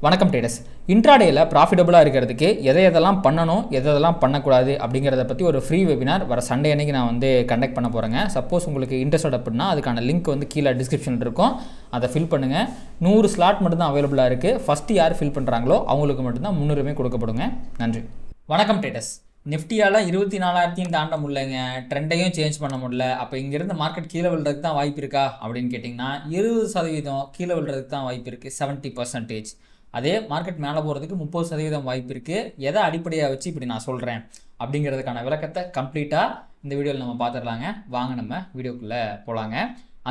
வணக்கம் ட்ரேடர்ஸ். இன்ட்ராடேயில் ப்ராஃபிட்டபுளாக இருக்கிறதுக்கு எதெல்லாம் பண்ணணும், எதெல்லாம் பண்ணக்கூடாது அப்படிங்கிறத பற்றி ஒரு ஃப்ரீ வெபினார் வர சண்டே அன்றைக்கி நான் கண்டக்ட் பண்ண போகிறேங்க. சப்போஸ் உங்களுக்கு இன்ட்ரெஸ்ட் அப்படின்னா அதுக்கான லிங்க் கீழே டிஸ்கிரிப்ஷனில் இருக்கும். அதை ஃபில் பண்ணுங்கள். 100 ஸ்லாட் மட்டும்தான் அவைலபிளாக இருக்குது. ஃபஸ்ட்டு யார் ஃபில் பண்ணுறாங்களோ அவங்களுக்கு மட்டும்தான் முன்னுரிமை கொடுக்கப்படுங்க. நன்றி. வணக்கம் ட்ரேடர்ஸ். நிஃப்டியால் 24,000 தாண்ட முடியலைங்க. ட்ரெண்டையும் சேஞ்ச் பண்ண முடியல. அப்போ இங்கேருந்து மார்க்கெட் கீழே விழுறதுக்கு தான் வாய்ப்பு இருக்கா அப்படின்னு கேட்டிங்கன்னா 20% கீழே விழுறதுக்கு தான் வாய்ப்பு இருக்குது. 70%. அதே மார்க்கெட் மேலே போகிறதுக்கு 30% வாய்ப்பு இருக்குது. எதை அடிப்படையாக வச்சு இப்படி நான் சொல்கிறேன் அப்படிங்கிறதுக்கான விளக்கத்தை கம்ப்ளீட்டாக இந்த வீடியோவில் நம்ம பார்த்துடலாங்க. வாங்க நம்ம வீடியோக்குள்ளே போகலாங்க.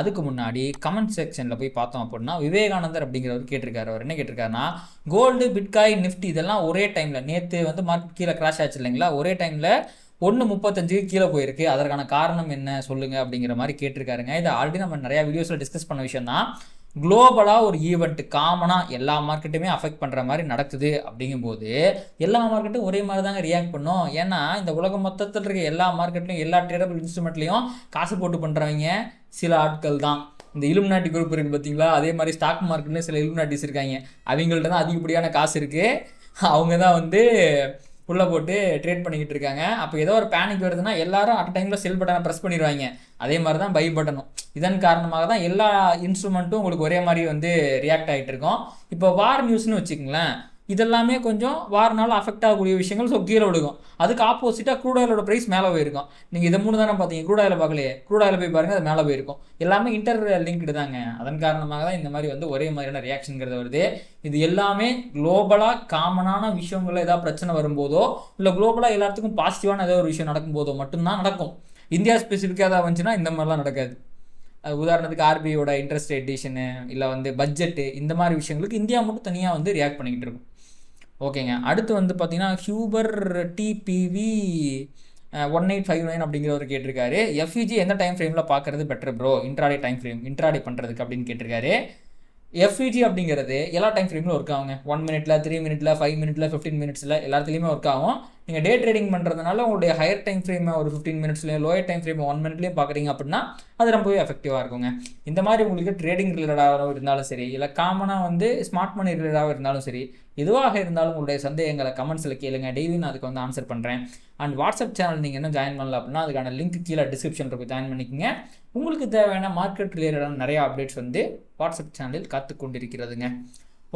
அதுக்கு முன்னாடி கமெண்ட் செக்ஷனில் போய் பார்த்தோம் அப்படின்னா விவேகானந்தர் அப்படிங்கிறவர் கேட்டிருக்காரு. அவர் என்ன கேட்டிருக்காருன்னா, கோல்டு, பிட்காயின், நிஃப்டி இதெல்லாம் ஒரே டைமில் நேற்று மார்க்கெட் கீழே கிராஷ் ஆச்சு இல்லைங்களா, ஒரே டைமில் 1.35 கீழே போயிருக்கு. அதற்கான காரணம் என்ன சொல்லுங்கள் அப்படிங்கிற மாதிரி கேட்டிருக்காருங்க. இதை ஆல்ரெடி நம்ம நிறையா வீடியோஸில் டிஸ்கஸ் பண்ண விஷயம் தான். குளோபலாக ஒரு ஈவெண்ட் காமனாக எல்லா மார்க்கெட்டுமே அஃபெக்ட் பண்ணுற மாதிரி நடக்குது. அப்படிங்கும்போது எல்லா மார்க்கெட்டும் ஒரே மாதிரி தாங்க ரியாக்ட் பண்ணும். ஏன்னா இந்த உலகம் மொத்தத்தில் இருக்க எல்லா மார்க்கெட்லையும் எல்லா ட்ரேடபிள் இன்ஸ்ட்ருமெண்ட்லையும் காசு போட்டு பண்ணுறவங்க சில ஆட்கள் தான். இந்த இலுமினாட்டி குரூப் இருக்குது பார்த்தீங்களா, அதே மாதிரி ஸ்டாக் மார்க்கெட்லேயும் சில இலுமினாட்டிஸ் இருக்காங்க. அவங்கள்ட்ட தான் அதிகப்படியான காசு இருக்குது. அவங்க தான் உள்ளே போட்டு ட்ரேட் பண்ணிக்கிட்டு இருக்காங்க. அப்போ ஏதோ ஒரு பேனிக் வருதுன்னா எல்லாரும் அட் டைமில் செல் பட்டனை ப்ரெஸ் பண்ணிடுவாங்க. அதே மாதிரி தான் பை பட்டனும். இதன் காரணமாக தான் எல்லா இன்ஸ்ட்ருமெண்ட்டும் உங்களுக்கு ஒரே மாதிரி ரியாக்ட் ஆகிட்டு இருக்கோம். இப்போ வார் நியூஸ்னு வச்சுக்கங்களேன், இதெல்லாமே கொஞ்சம் வாரனால அஃபெக்ட் ஆகக்கூடிய விஷயங்கள். ஸோ கீழே விழுகும். அதுக்கு ஆப்போசிட்டாக க்ரூட் ஆயிலோட ப்ரைஸ் மேலே போயிருக்கும். நீங்கள் இதை 3 தானே பார்த்தீங்க, க்ரூட் ஆயில் பார்க்கலையே, க்ரூட் ஆயில் போய் பாருங்கள், அது மேலே போயிருக்கும். எல்லாமே இன்டர் லிங்க்டு தாங்க. அதன் காரணமாக தான் இந்த மாதிரி ஒரே மாதிரியான ரியாக்ஷனுங்கிறது வருது. இது எல்லாமே குளோபலாக காமனான விஷயங்களில் ஏதாவது பிரச்சனை வரும்போதோ இல்லை குளோபலாக எல்லாத்துக்கும் பாசிட்டிவான ஏதோ ஒரு விஷயம் நடக்கும்போதோ மட்டும்தான் நடக்கும். இந்தியா ஸ்பெசிஃபிக்காக ஏதாவது வந்துச்சுன்னா இந்த மாதிரிலாம் நடக்காது. உதாரணத்துக்கு ஆர்பிஐயோட இன்ட்ரெஸ்ட் ரேட் டிசிஷனு இல்லை பட்ஜெட்டு, இந்த மாதிரி விஷயங்களுக்கு இந்தியா மட்டும் தனியாக ரியாக்ட் பண்ணிக்கிட்டு இருக்கும். ஓகேங்க. அடுத்து பார்த்தீங்கன்னா ஹியூபர் டிபிவி 1859 அப்படிங்கிறவர் கேட்டிருக்காரு, எஃப்இஜி எந்த டைம் ஃப்ரேமில் பார்க்குறது better bro, intraday time frame intraday பண்ணுறதுக்கு அப்படின்னு கேட்டிருக்காரு. எஃப்இஜி அப்படிங்கிறது எல்லா டைம் ஃப்ரேமில் ஒர்க் ஆகுங்க. 1 மினிட்ல, 3 மினிட்ல, 5 மினிட்ல, 15 மினிட்ஸில் எல்லாத்துலேயுமே ஒர்க் ஆகும். நீங்கள் டே ட்ரேடிங் பண்ணுறதுனால உங்களுடைய ஹையர் டைம் ஃப்ரேமை ஒரு 15 மினிட்ஸ்லையும் லோயர் டைம் ஃப்ரேம் 1 மினிட்லையும் பார்க்குறீங்க அப்படின்னா அது ரொம்பவே எஃபெக்டிவாக இருக்குங்க. இந்த மாதிரி உங்களுக்கு ட்ரேடிங் ரிலேட்டடாக இருந்தாலும் சரி, இல்லை காமனாக ஸ்மார்ட் மணி ரிலேட்டடாக இருந்தாலும் சரி, எதுவாக இருந்தாலும் உங்களுடைய சந்தேகங்களை கமெண்ட்ஸில் கேளுங்க. டெய்லி நான் அதுக்கு ஆன்சர் பண்ணுறேன். அண்ட் வாட்ஸ்அப் சேனல் நீங்கள் இன்னும் ஜாயின் பண்ணல அப்படின்னா அதுக்கான லிங்க் கீழே டிஸ்கிரிப்ஷனில் போய் ஜாயின் பண்ணிக்கோங்க. உங்களுக்கு தேவையான மார்க்கெட் ரிலேட்டடான நிறையா அப்டேட்ஸ் வாட்ஸ்அப் சேனலில் காத்து கொண்டிருக்கிறதுங்க.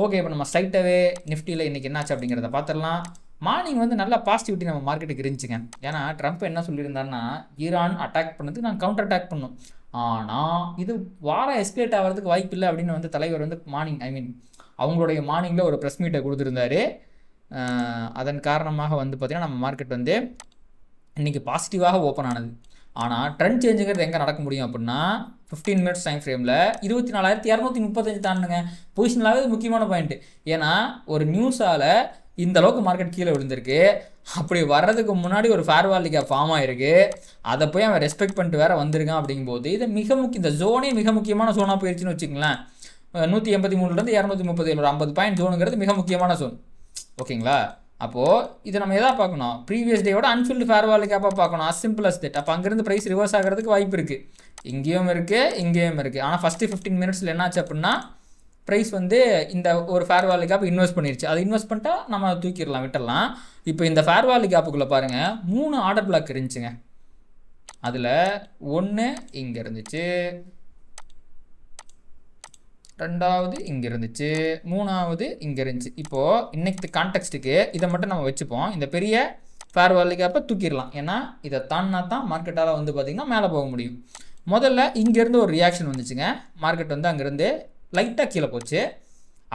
ஓகே, இப்போ நம்ம ஸ்ட்ரைட்டாகவே நிஃப்டியில் இன்றைக்கி என்னாச்சு அப்படிங்கிறத பார்த்துடலாம். மார்னிங் நல்லா பாசிட்டிவிட்டி நம்ம மார்க்கெட்டுக்கு இருந்துச்சுங்க. ஏன்னா ட்ரம்ப் என்ன சொல்லியிருந்தாருன்னா, ஈரான் அட்டாக் பண்ணது நாங்கள் கவுண்டர் அட்டாக் பண்ணோம், ஆனால் இது வாரம் எஸ்கலேட் ஆகிறதுக்கு வாய்ப்பு இல்லை அப்படின்னு தலைவர் மார்னிங் அவங்களுடைய மார்னிங்கில் ஒரு ப்ரெஸ் மீட்டை கொடுத்துருந்தாரு. அதன் காரணமாக பார்த்திங்கன்னா நம்ம மார்க்கெட் இன்றைக்கி பாசிட்டிவாக ஓப்பன் ஆனது. ஆனால் ட்ரெண்ட் சேஞ்சுங்கிறது எங்கே நடக்க முடியும் அப்படின்னா 15 மினிட்ஸ் டைம் ஃப்ரேமில் 24,235 தாண்டுங்க. பொசிஷனலாகவே முக்கியமான பாயிண்ட்டு. ஏன்னா ஒரு நியூஸால் இந்த அளவுக்கு மார்க்கெட் கீழே விழுந்திருக்கு. அப்படி வர்றதுக்கு முன்னாடி ஒரு ஃபேர்வால் கேப் ஃபார்ம் ஆகிருக்கு. அதை போய் அவன் ரெஸ்பெக்ட் பண்ணிட்டு வேறு வந்திருக்கான். அப்படிங்கும்போது இது இந்த ஜோனே மிக முக்கியமான ஜோனாக போயிடுச்சுன்னு வச்சுங்களேன். 183 237 ஒரு 50 பாயிண்ட் ஜோனுங்கிறது மிக முக்கியமான ஜோன். ஓகேங்களா? அப்போது இதை நம்ம எதாவது பார்க்கணும், ப்ரீவியஸ் டேயோட அன்ஃபில்டு ஃபேர்வால் கேப்பாக பார்க்கணும். As simple as that. அப்போ அங்கேருந்து ப்ரைஸ் ரிவர்ஸ் ஆகிறதுக்கு வாய்ப்பு இருக்குது. இங்கேயும் இருக்குது. ஆனால் ஃபஸ்ட்டு 15 மினிட்ஸில் என்னாச்சு அப்படின்னா ப்ரைஸ் இந்த ஒரு ஃபேர்வால் கேப் இன்வெஸ்ட் பண்ணிருச்சு. அதை இன்வெஸ்ட் பண்ணிட்டா நம்ம தூக்கிடலாம், விட்டுடலாம். இப்போ இந்த ஃபேர்வால் கேப்புக்குள்ளே பாருங்கள், 3 ஆர்டர் பிளாக் இருந்துச்சுங்க. அதில் 1 இங்கே இருந்துச்சு, 2வது இங்கே இருந்துச்சு, 3வது இங்கே இருந்துச்சு. இப்போது இன்னைக்கு கான்டெக்ஸ்ட்டுக்கு இதை மட்டும் நம்ம வச்சுப்போம். இந்த பெரிய ஃபேர்வால் கேப்பை தூக்கிடலாம். ஏன்னா இதை தாண்டினா தான் மார்க்கெட்டால் பார்த்திங்கன்னா மேலே போக முடியும். முதல்ல இங்கேருந்து ஒரு ரியாக்ஷன் வந்துச்சுங்க. மார்க்கெட் அங்கேருந்து லைட்டாக கீழே போச்சு.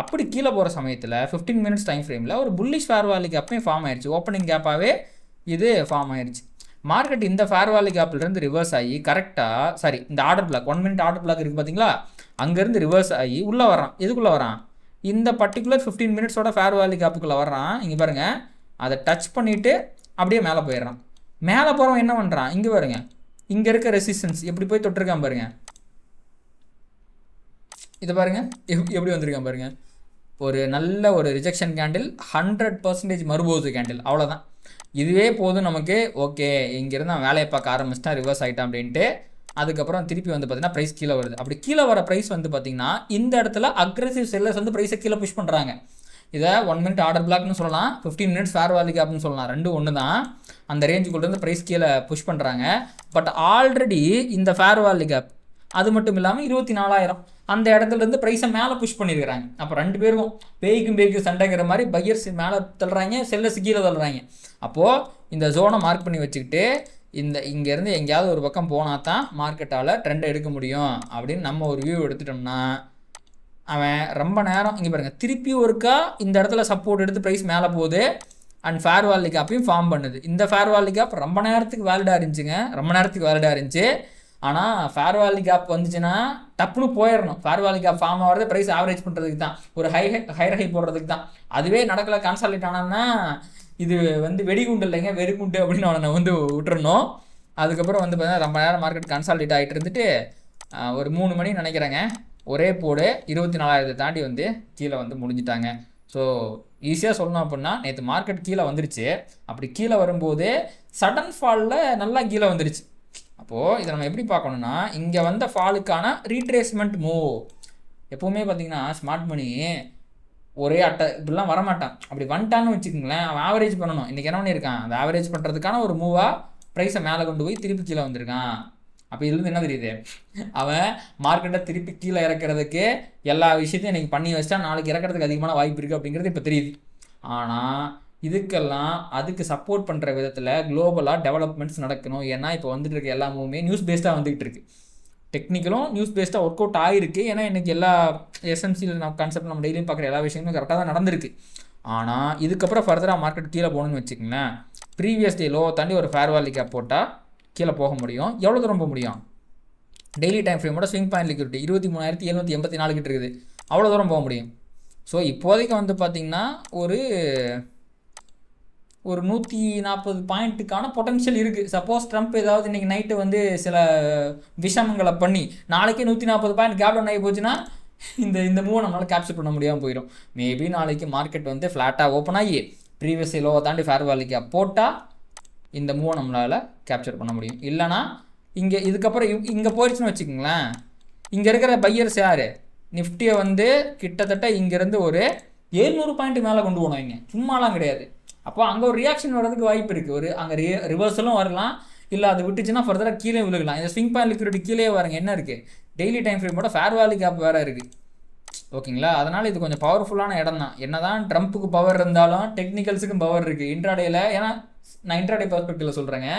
அப்படி கீழே போகிற சமயத்தில் 15 மினிட்ஸ் டைம் ஃப்ரேமில் ஒரு புல்லிஷ் ஃபேர்வால் கேப்பையும் ஃபார்ம் ஆயிடுச்சு. ஓப்பனிங் கேப்பாகவே இது ஃபார்ம் ஆயிடுச்சு. மார்க்கெட் இந்த ஃபேர்வால் கேப்லேருந்து ரிவர்ஸ் ஆகி கரெக்டாக இந்த order black 1 minute order black இருக்குது பார்த்தீங்களா, அங்கேருந்து ரிவர்ஸ் ஆகி உள்ளே வரான். எதுக்குள்ளே வரான்? இந்த பர்டிகுலர் 15 மினிட்ஸோட ஃபேர்வால் கேப்புக்குள்ளே வர்றான். இங்கே பாருங்கள், அதை டச் பண்ணிவிட்டு அப்படியே மேலே போயிடுறான். மேலே போகிறவன் என்ன பண்ணுறான்? இங்கே பாருங்க, இங்கே இருக்க ரெசிஸ்டன்ஸ் எப்படி போய் தொட்டிருக்கான் பாருங்கள். இதை பாருங்கள் எப்படி வந்திருக்கான் பாருங்கள். ஒரு நல்ல ஒரு ரிஜெக்ஷன் கேண்டில், 100% மறுபோது கேண்டில், அவ்வளோதான். இதுவே போதும் நமக்கு. ஓகே, இங்கேருந்து அவன் வேலையை பார்க்க ஆரம்பிச்சிட்டான், ரிவர்ஸ் ஆகிட்டான் அப்படின்ட்டு. அதுக்கப்புறம் திருப்பி பார்த்தீங்கன்னா ப்ரைஸ் கீழே வருது. அப்படி கீழே வர ப்ரைஸ் பார்த்தீங்கன்னா இந்த இடத்துல அக்ரெசிவ் செல்லர்ஸ் ப்ரைஸை கீழே புஷ் பண்ணுறாங்க. இதை 1 மினிட் ஆர்டர் பிளாக்னு சொல்லலாம், 15 மினிட்ஸ் ஃபேர் வேல்யூ கேப்னு சொல்லலாம், ரெண்டும் ஒன்று தான். அந்த ரேஞ்சுக்குள்ளேருந்து ப்ரைஸ் கீழே புஷ் பண்ணுறாங்க. பட் ஆல்ரெடி இந்த ஃபேர் வேல்யூ கேப் அது மட்டும் இல்லாமல் 24,000 அந்த இடத்துலேருந்து ப்ரைஸை மேலே புஷ் பண்ணியிருக்கிறாங்க. அப்போ ரெண்டு பேருக்கும் பேய்க்கும் சண்டைங்கிற மாதிரி பையர்ஸ் மேலே தள்ளுறாங்க, செல்லர்ஸ் கீழே தள்ளுறாங்க. அப்போது இந்த ஜோனை மார்க் பண்ணி வச்சுக்கிட்டு இங்கேருந்து எங்கேயாவது ஒரு பக்கம் போனால் தான் மார்க்கெட்டால் ட்ரெண்டை எடுக்க முடியும் அப்படின்னு நம்ம ஒரு வியூ எடுத்துட்டோம்னா, அவன் ரொம்ப நேரம் இங்கே பாருங்கள் திருப்பி ஒருக்கா இந்த இடத்துல சப்போர்ட் எடுத்து ப்ரைஸ் மேலே போகுது அண்ட் ஃபேர் வேல்யூ கேப்பையும் ஃபார்ம் பண்ணுது. இந்த ஃபேர் வேல்யூ கேப் ரொம்ப நேரத்துக்கு வேலிடாக இருந்துச்சு. ஆனால் ஃபேர் வேல்யூ கேப் வந்துச்சுன்னா டப்புன்னு போயிடணும். ஃபேர் வேல்யூ கேப் ஃபார்ம் ஆகிறது ப்ரைஸ் ஆவரேஜ் பண்ணுறதுக்கு தான், ஒரு ஹையர் ஹை போடுறதுக்கு தான். அதுவே நடக்கலை, கான்சாலிடேட் ஆனான்னா இது வெடிகுண்டு இல்லைங்க, வெறிகுண்டு அப்படின்னு அவனை விட்டுறணும். அதுக்கப்புறம் பார்த்தீங்கன்னா ரொம்ப நேரம் மார்க்கெட் கன்சாலிடேட் ஆகிட்டு இருந்துட்டு ஒரு 3 மணி நினைக்கிறேங்க, ஒரே போடு 24,000 தாண்டி கீழே முடிஞ்சிட்டாங்க. ஸோ ஈஸியாக சொல்லணும் அப்படின்னா நேற்று மார்க்கெட் கீழே வந்துருச்சு. அப்படி கீழே வரும்போது சடன் ஃபாலில் நல்லா கீழே வந்துருச்சு. அப்போது இதை நம்ம எப்படி பார்க்கணுன்னா, இங்கே வந்த ஃபாலுக்கான ரீட்ரேஸ்மெண்ட் மூவ். எப்போவுமே பார்த்தீங்கன்னா ஸ்மார்ட் மணி ஒரே அட்டை இப்படிலாம் வரமாட்டான். அப்படி வந்துட்டான்னு வச்சுக்கோங்களேன், அவன் ஆவரேஜ் பண்ணணும். இன்றைக்கி என்ன பண்ணியிருக்கான், அந்த ஆவரேஜ் பண்ணுறதுக்கான ஒரு மூவாக ப்ரைஸை மேலே கொண்டு போய் திருப்பி கீழே வந்திருக்கான். அப்போ இதுலேருந்து என்ன தெரியுது, அவன் மார்க்கெட்டை திருப்பி கீழே இறக்கிறதுக்கு எல்லா விஷயத்தையும் இன்றைக்கி பண்ணி வச்சா நாளைக்கு இறக்கிறதுக்கு அதிகமான வாய்ப்பு இருக்குது அப்படிங்கிறது இப்போ தெரியுது. ஆனால் இதுக்கெல்லாம் அதுக்கு சப்போர்ட் பண்ணுற விதத்தில் குளோபலாக டெவலப்மெண்ட்ஸ் நடக்கணும். ஏன்னா இப்போ வந்துட்டு இருக்க எல்லா மூவுமே நியூஸ் பேஸ்டாக வந்துகிட்டு இருக்கு. டெக்னிக்கலும் நியூஸ் பேஸ்டாக ஒர்க் அவுட் ஆகிருக்கு. ஏன்னா இன்றைக்கி எல்லா எஸ்எம்சியில் நம்ம கான்செப்ட் நம்ம டெய்லியும் பார்க்குற எல்லா விஷயங்களும் கரெக்டாக தான் நடந்திருக்கு. ஆனால் இதுக்கப்புறம் ஃபர்தராக மார்க்கெட் கீழே போகணும்னு வச்சுக்கோங்களேன், ப்ரீவியஸ் டே லோ தாண்டி ஒரு ஃபேர் வேல்யூ கேப் போட்டால் கீழே போக முடியும். எவ்வளோ தூரம் போக முடியும், டெய்லி டைம் ஃப்ரேமோட ஸ்விங் பாயிண்ட் லிக்விடிட்டி 23,784 கிட்ட இருக்குது, அவ்வளோ தூரம் போக முடியும். ஸோ இப்போதைக்கு பார்த்திங்கன்னா ஒரு 140 பாயிண்ட்டுக்கான பொட்டன்ஷியல் இருக்குது. சப்போஸ் ட்ரம்ப் ஏதாவது இன்றைக்கி நைட்டு சில விஷமங்களை பண்ணி நாளைக்கே 140 பாயிண்ட் கேப் டவுன் ஆகி போச்சுன்னா இந்த மூவ் நம்மளால் கேப்சர் பண்ண முடியாமல் போயிடும். மேபி நாளைக்கு மார்க்கெட் ஃப்ளாட்டாக ஓப்பன் ஆகி ப்ரீவியஸ் லோவை தாண்டி ஃபேர் வேல்யூ கேப் போட்டால் இந்த மூவை நம்மளால் கேப்சர் பண்ண முடியும். இல்லைனா இதுக்கப்புறம் இங்கே போயிடுச்சுன்னு வச்சுக்கோங்களேன், இங்கே இருக்கிற பையர்ஸ் யார், நிஃப்டியை கிட்டத்தட்ட இங்கேருந்து ஒரு 700 பாயிண்ட் மேலே கொண்டு போனோம். இங்கே சும்மாலாம் கிடையாது. அப்போ அங்கே ஒரு ரியாக்ஷன் வர்றதுக்கு வாய்ப்பு இருக்குது. அங்கே ரிவர்சலும் வரலாம், இல்லை அது விட்டுச்சுன்னா ஃபர்தராக கீழே விழுகலாம். இந்த ஸ்விங் பாயிண்ட் லிக்விடிட்டி கீழே வரங்க என்ன இருக்குது, டெய்லி டைம் ஃப்ரேமோட ஃபேர் வேல்யூ கேப் வேறு இருக்குது. ஓகேங்களா, அதனால் இது கொஞ்சம் பவர்ஃபுல்லான இடம் தான். என்ன தான் ட்ரம்ப்புக்கு பவர் இருந்தாலும் டெக்னிக்கல்ஸுக்கும் பவர் இருக்குது இன்ட்ராடேயில். ஏன்னா நான் இன்ட்ராடே பெர்ஸ்பெக்டிவில் சொல்கிறேங்க,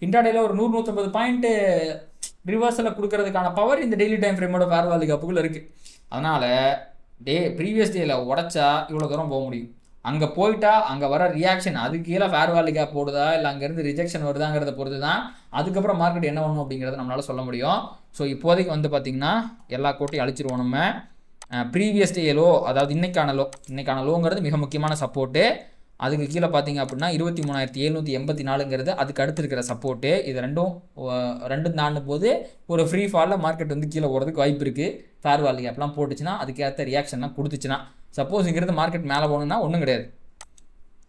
இன்ட்ராடேயில் ஒரு 100-150 பாயிண்ட்டு ரிவர்ஸில் கொடுக்கறதுக்கான பவர் இந்த டெய்லி டைம் ஃப்ரேமோட ஃபேர் வேல்யூ கேப்புக்குள்ளே இருக்குது. அதனால் ப்ரீவியஸ் டேயில் உடச்சா இவ்வளோ தூரம் போக முடியும். அங்கே போயிட்டா அங்கே வர ரியாக்ஷன் அது கீழே ஃபேர் வேல்யூ கேப் போடுதா இல்லை அங்கேருந்து ரிஜெக்ஷன் வருதாங்கிறத பொறுத்து தான் அதுக்கப்புறம் மார்க்கெட் என்ன பண்ணணும் அப்படிங்கிறத நம்மளால் சொல்ல முடியும். ஸோ இப்போதைக்கு பார்த்திங்கன்னா எல்லா கோட்டையும் அழிச்சிருவோம் நம்ம. ப்ரீவியஸ் டே லோ, அதாவது இன்னைக்கான லோங்கிறது மிக முக்கியமான சப்போர்ட்டு. அதுக்கு கீழே பார்த்தீங்க அப்படின்னா 23,784ங்கிறது அதுக்கு அடுத்து இருக்கிற சப்போர்ட்டு. இது ரெண்டும் தாண்டும் போது ஒரு ஃப்ரீ ஃபாலில் மார்க்கெட் கீழே போகிறதுக்கு வாய்ப்பு இருக்குது. ஃபேர் வேல்யூ கேப்லாம் போட்டுச்சுன்னா அதுக்கேற்ற ரியாக்ஷன்லாம் கொடுத்துச்சுன்னா. சப்போஸ் இங்கிருந்து மார்க்கெட் மேலே போகணுன்னா ஒன்றும் கிடையாது,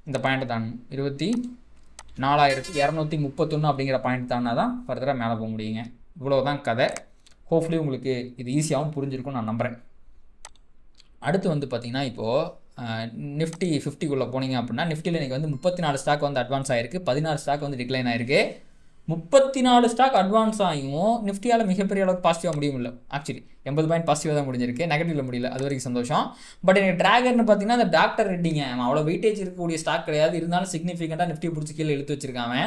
இந்த பாயிண்ட்டை தான் 24,231 அப்படிங்கிற பாயிண்ட் தானா தான் ஃபர்தராக மேலே போக முடியுங்க. இவ்வளோ தான் கதை. ஹோப்ஃபுல்லி உங்களுக்கு இது ஈஸியாகவும் புரிஞ்சிருக்கும்னு நான் நம்புகிறேன். அடுத்து பார்த்திங்கன்னா இப்போது நிஃப்டி 50க்குள்ளே போனீங்க அப்படின்னா நிஃப்டியில் இன்றைக்கி 34 ஸ்டாக் அட்வான்ஸ் ஆகிருக்கு, 16 ஸ்டாக் டிக்ளைன் ஆகிருக்கு. 34 ஸ்டாக் அட்வான்ஸ் ஆகியும் நிஃப்டியால் மிகப்பெரிய அளவுக்கு பாசிட்டிவாக முடியும் இல்லை. ஆக்சுவலி 80 பாயிண்ட் பாசிட்டிவாக தான் முடிஞ்சிருக்கு, நெகட்டிவில் முடியல. அது வரைக்கும் சந்தோஷம். பட் எனக்கு ட்ராகர்னு பார்த்தீங்கன்னா அந்த டாக்டர் ரெட்டிங்க அவ்வளோ வெயிட்டேஜ் இருக்கக்கூடிய ஸ்டாக் கிடையாது. இருந்தாலும் சிக்னிஃபிகண்ட்டாக நிஃப்டி பிடிச்சி கீழே இழுத்து வச்சிருக்காங்க.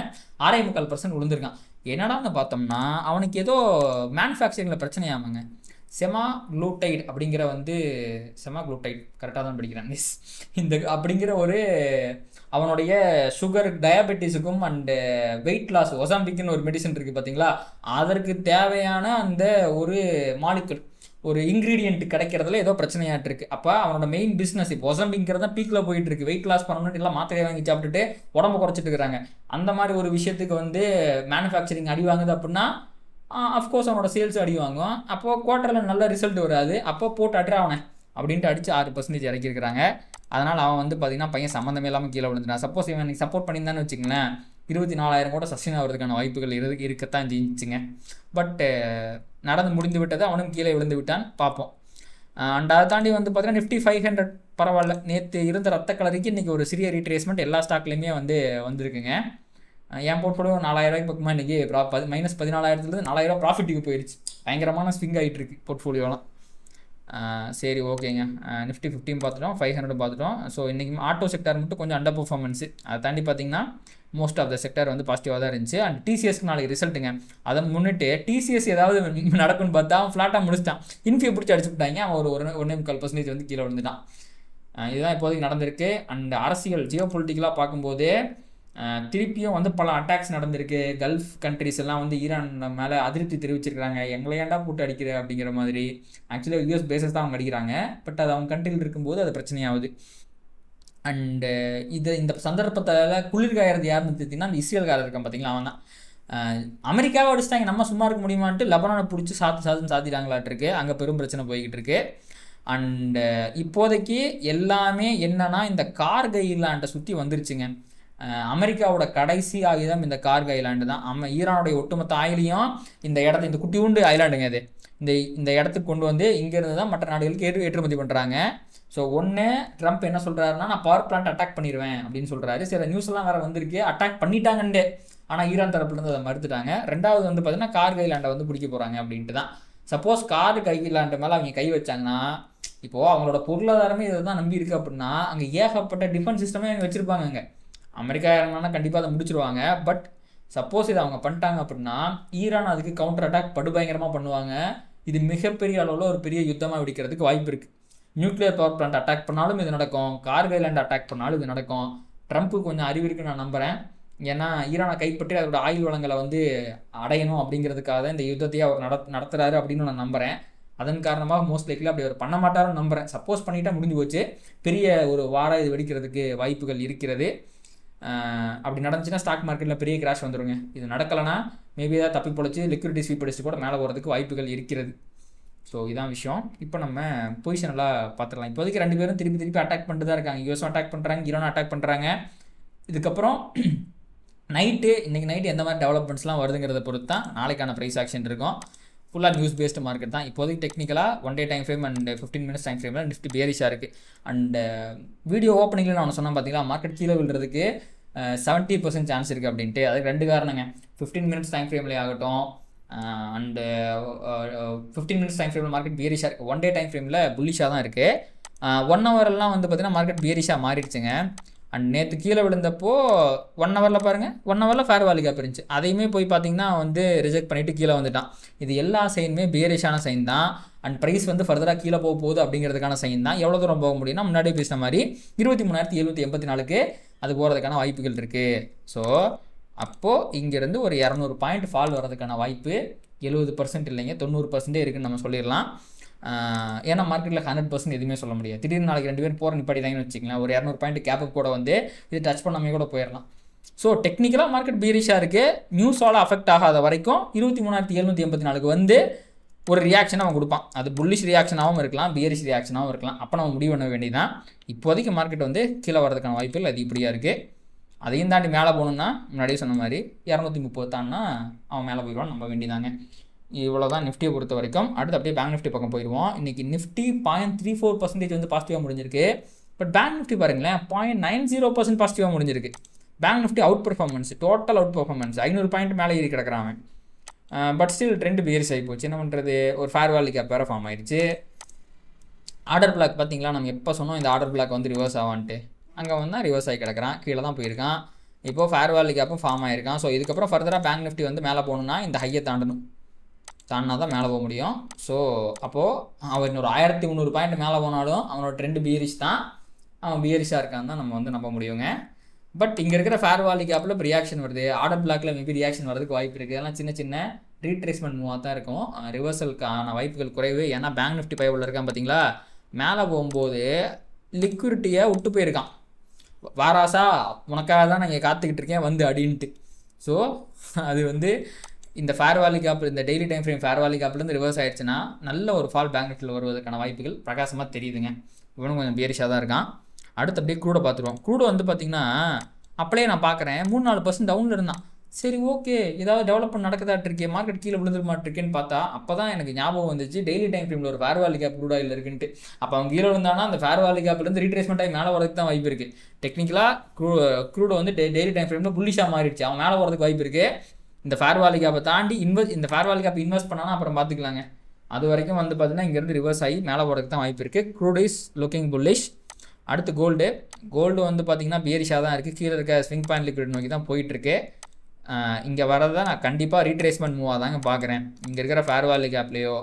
6.25% விழுந்திருக்கான். என்னடான்னு பார்த்தோம்னா அவனுக்கு ஏதோ மேனுஃபேக்சரிங்கில் பிரச்சனையாமாங்க. செமாக்ளூடைட் அப்படிங்கிற செமாக்ளூடைட் கரெக்டாக தான் படிக்கிறேன் அப்படிங்கிற ஒரு அவனுடைய சுகர் டயபெட்டிஸுக்கும் அண்டு வெயிட் லாஸ் ஒசாம்பிக்னு ஒரு மெடிசன் இருக்குது பார்த்தீங்களா, அதற்கு தேவையான அந்த ஒரு மாலிகுல் ஒரு இன்க்ரீடியன்ட் கிடைக்கிறதுல ஏதோ பிரச்சனையாட்டு இருக்குது. அப்போ அவனோட மெயின் பிஸ்னஸ் இப்போ ஒசாம்பிக்கிறது தான் பீக்கில் போயிட்டு இருக்கு. வெயிட் லாஸ் பண்ணணும்னு எல்லாம் மாத்திரை வாங்கி சாப்பிட்டுட்டு உடம்பு குறைச்சிட்டு இருக்கிறாங்க. அந்த மாதிரி ஒரு விஷயத்துக்கு மேனுஃபேக்சரிங் அடி வாங்குது அப்படின்னா அஃப்கோர்ஸ் அவனோட சேல்ஸ் அடி வாங்குவான். அப்போது குவார்ட்டரில் நல்ல ரிசல்ட் வராது. அப்போ போட்டு அட்ராவனே அப்படின்ட்டு அடித்து 6% இறக்கியிருக்கிறாங்க. அதனால் அவன் பார்த்திங்கன்னா பையன் சம்மந்தமே இல்லாமல் கீழே விழுந்துட்டான். சப்போஸ் இவன் எனக்கு சப்போர்ட் பண்ணியிருந்தான்னு வச்சுங்களேன் 24,000 கூட சஸ்டெயின் ஆகிறதுக்கான வாய்ப்புகள் இருக்கத்தான் செஞ்சுங்க. பட் நடந்து முடிந்து விட்டது, அவனும் கீழே விழுந்து விட்டான். பார்ப்போம். அண்ட் அதை தாண்டி பார்த்தீங்கன்னா நிஃப்டி 500 பரவாயில்ல. நேற்று இருந்த ரத்த கலரிக்கு இன்றைக்கி ஒரு சிறிய ரீட்ரேஸ்மெண்ட் எல்லா ஸ்டாக்லேயுமே வந்து வந்திருக்குங்க. என் போர்ட்ஃபோலியோ 4000 பக்கமாக இன்றைக்கி -14,000 4000 ப்ராஃபிட்டுக்கு போயிடுச்சு. பயங்கரமான ஸ்விங் ஆகிட்டு இருக்கு போர்ட்ஃபோலியோலாம். சரி, ஓகேங்க. நிஃப்டி 15 பார்த்துட்டோம், 500 பார்த்துட்டோம். ஸோ இன்றைக்கி ஆட்டோ செக்டார் மட்டும் கொஞ்சம் அண்டர் பர்ஃபார்மன்ஸு. அதை தாண்டி பார்த்தீங்கன்னா மோஸ்ட் ஆஃப் த செக்டார் வந்து பாசிட்டிவாக தான் இருந்துச்சு. அண்ட் டிசிஎஸ்க்கு நாளைக்கு ரிசல்ட்டுங்க. அதை முன்னிட்டு டிசிஎஸ் ஏதாவது நடக்கும்னு பார்த்தா அவன் ஃப்ளாட்டாக முடிச்சிட்டான். இன்ஃபியை பிடிச்சி அடிச்சு விட்டாங்க. அவன் ஒரு 1.25% வந்து கீழே விழுந்துட்டான். இதுதான் இப்போதைக்கு நடந்திருக்கு. அண்ட் அரசியல் ஜியோ பொலிட்டிக்கலாக பார்க்கும்போது திருப்பியும் வந்து பல அட்டாக்ஸ் நடந்திருக்கு. கல்ஃப் கண்ட்ரிஸ் எல்லாம் வந்து ஈரான் மேலே அதிருப்தி தெரிவிச்சிருக்கிறாங்க. எங்களை ஏன்டா போட்டு அடிக்கிற அப்படிங்கிற மாதிரி. ஆக்சுவலாக யூஎஸ் பேசஸ் தான் அவங்க அடிக்கிறாங்க. பட் அது அவங்க கண்ட்ரியில் இருக்கும்போது அது பிரச்சனையாகுது. அண்டு இந்த சந்தர்ப்பத்தில் குளிர்காயறது யாருன்னு பார்த்தீங்கன்னா அந்த இஸ்ரேல்காரர் இருக்கான் பார்த்தீங்களா, அவன் தான். அமெரிக்காவை அடிச்சிட்டாங்க, நம்ம சும்மா இருக்க முடியுமான்ட்டு லெபனானை பிடிச்சி சாத்திட்டாங்களாட்டிருக்கு. அங்கே பெரும் பிரச்சனை போய்கிட்டு இருக்கு. அண்டு இப்போதைக்கு எல்லாமே என்னன்னா இந்த கார்கை ஐலாண்டை சுற்றி வந்துருச்சுங்க. அமெரிக்காவோட கடைசி ஆயுதம் இந்த கார்கை ஐலாண்டு தான். ஈரானுடைய ஒட்டுமொத்த ஆயிலையும் இந்த குட்டியூண்டு ஐலாண்டுங்க அது. இந்த இடத்துக்கு கொண்டு வந்து இங்கேருந்து தான் மற்ற நாடுகளுக்கு ஏற்றுமதி பண்ணுறாங்க. ஸோ ஒன்று ட்ரம்ப் என்ன சொல்கிறாருன்னா, நான் பவர் பிளான்ட் அட்டாக் பண்ணிடுவேன் அப்படின்னு சொல்கிறாரு. சில நியூஸ்லாம் வேறு வந்திருக்கு, அட்டாக் பண்ணிட்டாங்கன்ட்டு. ஆனால் ஈரான் தரப்புலேருந்து அதை மறுத்துட்டாங்க. ரெண்டாவது வந்து பார்த்தீங்கன்னா கார்கை ஐலாண்டை வந்து பிடிக்க போகிறாங்க அப்படின்ட்டு தான். சப்போஸ் கார்கை ஐலாண்டு மேலே அவங்க கை வச்சாங்கன்னா, இப்போது அவங்களோட பொருளாதாரமே இதை தான் நம்பி இருக்குது அப்படின்னா, அங்கே ஏகப்பட்ட டிஃபென்ஸ் சிஸ்டமே அவங்க வச்சுருப்பாங்க. அங்கே அமெரிக்கா இறங்கினா கண்டிப்பாக அதை முடிச்சிருவாங்க. பட் சப்போஸ் இதை அவங்க பண்ணிட்டாங்க அப்படின்னா ஈரான் அதுக்கு கவுண்டர் அட்டாக் படுபயங்கரமாக பண்ணுவாங்க. இது மிகப்பெரிய அளவில் ஒரு பெரிய யுத்தமாக வெடிக்கிறதுக்கு வாய்ப்பு இருக்குது. நியூக்ளியர் பவர் பிளான்ட் அட்டாக் பண்ணாலும் இது நடக்கும், கார்கை ஐலாண்ட் அட்டாக் பண்ணாலும் இது நடக்கும். ட்ரம்ப்பு கொஞ்சம் அறிவு இருக்குன்னு நான் நம்புகிறேன். ஏன்னா ஈரானை கைப்பற்றி அதோட ஆயுள் வளங்களை வந்து அடையணும் அப்படிங்கிறதுக்காக தான் இந்த யுத்தத்தையே அவர் நடத்துகிறாரு அப்படின்னு நான் நம்புகிறேன். அதன் காரணமாக மோஸ்ட் லைக்லி அப்படி அவர் பண்ண மாட்டாருன்னு நம்புகிறேன். சப்போஸ் பண்ணிட்டா முடிஞ்சு போச்சு, பெரிய ஒரு வாரம் இது வெடிக்கிறதுக்கு வாய்ப்புகள் இருக்கிறது. அப்படி நடந்துச்சுன்னா ஸ்டாக் மார்க்கெட்டில் பெரிய கிராஷ் வந்துடுங்க. இது நடக்கலைன்னா மேபி ஏதாவது தப்பி பொழைச்சி லிக்விடிட்டி ஸ்வீப் அடிச்சு கூட மேலே போகிறதுக்கு வாய்ப்புகள் இருக்கிறது. ஸோ இதான் விஷயம். இப்போ நம்ம பொசிஷன் எல்லாம் பார்த்துடலாம். இப்போதைக்கு ரெண்டு பேரும் திருப்பி அட்டாக் பண்ணிட்டு தான் இருக்காங்க. யூஎஸும் அட்டாக் பண்ணுறாங்க, ஈரானும் அட்டாக் பண்ணுறாங்க. இதுக்கப்புறம் இன்றைக்கி நைட்டு எந்த மாதிரி டெவலப்மெண்ட்ஸ்லாம் வருதுங்கிறத பொறுத்து தான் நாளைக்கான ப்ரைஸ் ஆக்ஷன் இருக்கும். ஃபுல்லாக நியூஸ் பேஸ்டு மார்க்கெட் தான். இப்போதைக்கு டெக்னிக்கலாக 1 day time frame and 15 minutes time ஃப்ரேமில் நிஃப்டி பேரிஷாக இருக்குது. அண்டு வீடியோ ஓப்பனிங்கில் நான் சொன்னேன் பார்த்தீங்களா, மார்க்கெட் கீழே விழுறதுக்கு 70% சான்ஸ் இருக்குது அப்படின்ட்டு. அதுக்கு 2 காரணங்க. 15 minutes டைம் ஃப்ரேம்லேயே ஆகட்டும் அண்டு 15 minutes டைம் ஃப்ரேமில் மார்க்கெட் பேரிஷாக இருக்குது. 1 day டைம் ஃப்ரேமில் புல்லிஷாக தான் இருக்குது. 1 hourலாம் வந்து பார்த்திங்கன்னா மார்க்கெட் பேரிஷாக மாறிடுச்சுங்க. அண்ட் நேற்று கீழே விழுந்தப்போ 1 hourல பாருங்கள், 1 hourல ஃபேர் வேல்யூ கேப் இருந்துச்சு. அதையுமே போய் பார்த்தீங்கன்னா வந்து ரிஜெக்ட் பண்ணிவிட்டு கீழே வந்துட்டான். இது எல்லா சைனுமே பேரிஷான சைன் தான். அண்ட் ப்ரைஸ் வந்து ஃபர்தராக கீழே போக போகுது அப்படிங்கிறதுக்கான சைன் தான். எவ்வளோ தூரம் போக முடியும்னா முன்னாடியே பேசின மாதிரி 23,784 அது போகிறதுக்கான வாய்ப்புகள் இருக்குது. ஸோ அப்போது இங்கேருந்து ஒரு 200 பாயிண்ட் ஃபால் வர்றதுக்கான வாய்ப்பு 70% இல்லைங்க, 90% இருக்குதுன்னு நம்ம சொல்லிடலாம். ஏன்னா மார்க்கெட்டில் 100% எதுவுமே சொல்ல முடியாது. திடீர்னு நாளைக்கு 2 பேர் போகிற நிப்பாட்டிதாங்கன்னு வச்சுக்கலாம், ஒரு 200 பாயிண்ட் கேப்புக்கு கூட வந்து இது டச் பண்ணாமே கூட போயிடலாம். ஸோ டெக்னிக்கலாக மார்க்கெட் பீரிஷாக இருக்குது. நியூஸால் அஃபெக்ட் ஆகாத வரைக்கும் 23,784 வந்து ஒரு ரியாக்ஷன் அவன் கொடுப்பான். அது புல்லிஷ் ரியாக்ஷனாகவும் இருக்கலாம், பியரிஷ் ரியாக்ஷனாகவும் இருக்கலாம். அப்போ நம்ம முடிவு பண்ண வேண்டியதான். இப்போதைக்கு மார்க்கெட் வந்து கீழே வரதுக்கான வாய்ப்புகள் அது இப்படியா இருக்குது. அதையும் தாண்டி மேலே போகணுன்னா முன்னாடியே சொன்ன மாதிரி 230 தான்னா அவன் மேலே போயிடுவான், நம்ப வேண்டியதாங்க. இவ்வளோ தான் நிஃப்டியை பொறுத்த வரைக்கும். அடுத்து அப்படியே பேங்க் நிஃப்டி பக்கம் போயிடுவோம். இன்றைக்கி நிஃப்டி 0.34% வந்து பாசிட்டிவாக முடிஞ்சிருக்கு. பட் பேங்க் நிஃப்டி பாருங்களேன் 0.90% பாசிட்டிவாக முடிஞ்சிருக்கு. Bank Nifty out performance, total out performance 500 point மேலே ஏறி கிடக்கிறான். பட் ஸ்டில் ட்ரெண்ட் பேரிஸ் ஆகி போச்சு. என்ன பண்ணுறது, ஒரு ஃபேர் வேல்யூ கேப் வேறு ஃபார்ம் ஆயிடுச்சு. ஆர்டர் பிளாக் பார்த்தீங்களா, நம்ம எப்போ சொன்னோம் இந்த ஆர்டர் பிளாக் வந்து ரிவர்ஸ் ஆவான்ட்டு, அங்கே வந்தால் ரிவர்ஸ் ஆகி கிடக்கிறான், கீழே தான் போயிருக்கான். இப்போது ஃபேர் வேல்யூ கேப்பும் ஃபார்ம் ஆயிருக்கான். ஸோ இதுக்கப்புறம் ஃபர்தராக பேங்க் நிஃப்டி வந்து மேலே போகணுன்னா இந்த ஹையை தாண்டினா தான் மேலே போக முடியும். ஸோ அப்போது அவன் இன்னொரு 1300 பாயிண்ட் மேலே போனாலும் அவனோட ட்ரெண்ட் பியரிஷ் தான், அவன் பியரிஷாக இருக்கான்னு தான் நம்ம வந்து நம்ப முடியுங்க. பட் இங்கே இருக்கிற ஃபேர் வேல்யூ கேப்பில் இப்போ ரியாக்ஷன் வருது, ஆர்டர் பிளாக்ல மேபி ரியாக்ஷன் வரதுக்கு வாய்ப்பு இருக்குது. அதெல்லாம் சின்ன சின்ன ரீட்ரேஸ்மெண்ட் மூவாக தான் இருக்கும், ரிவர்சலுக்கான வாய்ப்புகள் குறைவு. ஏன்னா பேங்க் நிஃப்டி பைபிள் இருக்கான் பார்த்தீங்களா, மேலே போகும்போது லிக்விடிட்டியை விட்டு போயிருக்கான். வாராசா உனக்காக தான் நான் இங்கே காத்துக்கிட்டு இருக்கேன் வந்து அப்படின்ட்டு. ஸோ அது வந்து இந்த ஃபேர் வேல்யூ கேப், இந்த daily time frame fair value கேப்லேருந்து ரிவர்ஸ் ஆயிடுச்சுன்னா நல்ல ஒரு ஃபால் பேங்க் நிஃப்டியில் வருவதற்கான வாய்ப்புகள் பிரகாசமாக தெரியுதுங்க. இவனும் கொஞ்சம் பேரிஷாக தான் இருக்கான். அடுத்து அப்படியே க்ரூடை பார்த்துருவோம். க்ரூடு வந்து பார்த்திங்கன்னா அப்படியே நான் பார்க்குறேன் 3-4% டவுனில் இருந்தான். சரி ஓகே, ஏதாவது டெவலப்மெண்ட் நடக்குதாட்டிருக்கே, மார்க்கெட் கீழே விழுந்துட மாட்டிருக்கேன்னு பார்த்தா அப்போ தான் எனக்கு ஞாபகம் வந்துச்சு டெய்லி டைம் ஃப்ரேமில் ஒரு fair value gap crude oil இருக்குன்ட்டு. அப்போ அவங்க கீழே விழுந்தானா அந்த ஃபேர் வேல்யூ கேப்லேருந்து ரீட்ரேஸ்மெண்ட் ஆகி மேலே வரதுக்கு தான் வாய்ப்பு இருக்குது. டெக்னிக்கலாக க்ரூட் வந்து டெய்லி டைம் ஃப்ரேமில் புல்லிஷாக மாறிடுச்சு, அவன் மேலே வரதுக்கு வாய்ப்பு இருக்குது. இந்த ஃபேர் வேல்யூ கேப்பை தாண்டி இந்த ஃபேர் வேல்யூ கேப் இன்வெஸ்ட் பண்ணானா அப்புறம் பார்த்துக்கலாங்க. அது வரைக்கும் வந்து பார்த்தீங்கன்னா இங்கேருந்து ரிவர்ஸ் ஆகி மேலே வரதுக்கு தான் வாய்ப்பு இருக்குது. Crude is looking bullish. அடுத்து கோல்டு வந்து பார்த்திங்கன்னா பியரிஷாக தான் இருக்குது, கீழே இருக்க ஸ்விங் பாயிண்ட் லிக்விட் நோக்கி தான் போயிட்டுருக்கு. இங்கே வரதை நான் கண்டிப்பாக ரீட்ரேஸ்மெண்ட் மூவாக தாங்க பார்க்குறேன். இங்கே இருக்கிற ஃபேர் வேல்யூ கேப்லேயோ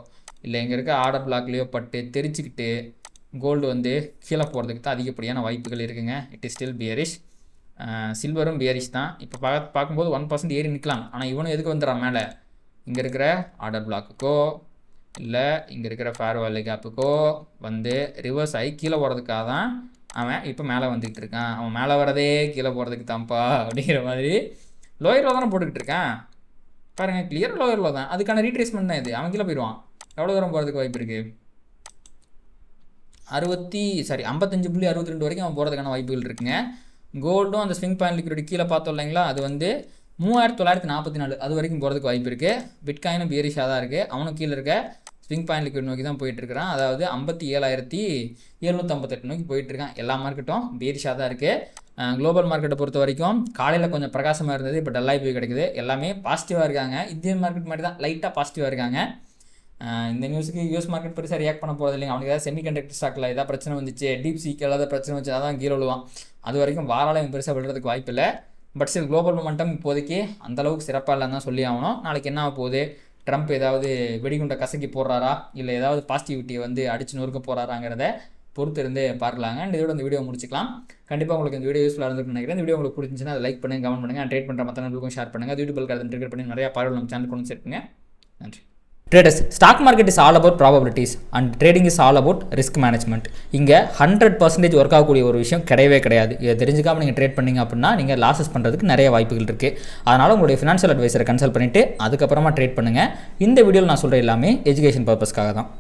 இல்லை இங்கே இருக்க ஆர்டர் பிளாக்லேயோ பட்டு தெரிச்சுக்கிட்டு கோல்டு வந்து கீழே போகிறதுக்கு தான் அதிகப்படியான வாய்ப்புகள் இருக்குங்க. It is still bearish. சில்வரும் பியரிஷ் தான். இப்போ பார்க்கும்போது 1% ஏறி நிற்கலாம். ஆனால் இவனும் எதுக்கு வந்துடுறான் மேலே, இங்கே இருக்கிற ஆர்டர் பிளாக்குக்கோ இல்லை இங்கே இருக்கிற ஃபேர் வேல்யூ கேப்புக்கோ வந்து ரிவர்ஸ் ஆகி கீழே போகிறதுக்காக தான் அவன் இப்போ மேலே வந்துக்கிட்டு இருக்கான். அவன் மேலே வரதே கீழே போகிறதுக்கு தான்ப்பா அப்படிங்கிற மாதிரி லோயரில் தானே போட்டுக்கிட்டு இருக்கேன் பாருங்கள், கிளியர் லோயரில் தான். அதுக்கான ரீட்ரேஸ்மெண்ட் தான் இது. அவன் கீழே போயிடுவான். எவ்வளோ தூரம் போகிறதுக்கு வாய்ப்பு இருக்குது? 55.62 வரைக்கும் அவன் போகிறதுக்கான வாய்ப்புகள் இருக்குங்க. கோல்டும் அந்த ஸ்விங் பாயிண்ட் லிக்விட் கீழே பார்த்தோம் இல்லைங்களா, அது வந்து 3944 அது வரைக்கும் போகிறதுக்கு வாய்ப்பு இருக்குது. பிட்காயினும் பியரிஷாக தான் இருக்குது. அவனும் கீழே இருக்க ஸ்விங் பாயிண்ட் லிக்விட் நோக்கி தான் போயிட்டுருக்கான். அதாவது 57,758 நோக்கி போயிட்டுருக்கான். எல்லா மார்க்கெட்டும் பியரிஷாக தான் இருக்குது. குளோபல் மார்க்கெட்டை பொறுத்த வரைக்கும் காலையில் கொஞ்சம் பிரகாசமாக இருந்தது, இப்போ டல்லாகி போய் கிடைக்குது. எல்லாமே பாசிட்டிவாக இருக்காங்க. இந்தியன் மார்க்கெட் மாதிரி தான் லைட்டாக பாசிட்டிவாக இருக்காங்க. இந்த நியூஸுக்கு யூஎஸ் மார்க்கெட் பெருசாக ரியாக்ட் பண்ண போகிறது இல்லைங்க. அவனுக்கு ஏதாவது செமிகண்டக்டர் ஸ்டாக்கில் ஏதாவது பிரச்சனை வந்துச்சு, டீப் சீக்கு ஏதாவது பிரச்சனை வச்சு அதான் கீழே விழுவான். அது வரைக்கும் வாராலையும் பெருசாக விழுறதுக்கு வாய்ப்பு இல்லை. பட் ஸ்டில் குளோபல் மொமெண்டம் இப்போதைக்கு அந்தளவுக்கு சிறப்பாக இல்லைன்னு தான் சொல்லி ஆகணும். நாளைக்கு என்ன ஆக போகுது, ட்ரம்ப் ஏதாவது வெடிகுண்டை கசக்கி போடுறாரா இல்லை ஏதாவது பாசிட்டிவிட்டியை வந்து அடிச்சு நொறுக்க போகிறாராங்கிறத பொறுத்து இருந்து பார்க்கலாங்க. அண்ட் இதோட இந்த வீடியோ முடிச்சிக்கலாம். கண்டிப்பாக உங்களுக்கு இந்த வீடியோ யூஸ்ஃபுல்லாக இருந்துன்னு நினைக்கிறேன். இந்த வீடியோ உங்களுக்கு பிடிச்சிருந்துச்சுன்னா அதை லைக் பண்ணுங்கள், கமெண்ட் பண்ணுங்கள். ட்ரேட் பண்ணுற மற்ற நண்பர்களுக்கும் ஷேர் பண்ணுங்கள். யூடியூபில் கருத்து ட்ரிகர் பண்ணி நிறையா பார்வைகள் நம்ம சேனல் கொண்டு சேர்த்துங்க. நன்றி. Traders, stock market is all about probabilities and trading is all about risk management. இங்கே 100% ஒர்க் ஆகக்கூடிய ஒரு விஷயம் கிடையவே கிடையாது. இதை தெரிஞ்சுக்காமல் நீங்கள் ட்ரேட் பண்ணிங்க அப்படின்னா நீங்கள் லாஸஸ் பண்ணுறதுக்கு நிறைய வாய்ப்புகள் இருக்குது. அதனால் உங்களுடைய ஃபினான்ஷியல் அட்வைசரை கன்சல்ட் பண்ணிவிட்டு அதுக்கப்புறமா ட்ரேட் பண்ணுங்கள். இந்த வீடியோவில் நான் சொல்கிற எல்லாமே எஜுகேஷன் பர்பஸ்க்காக தான்.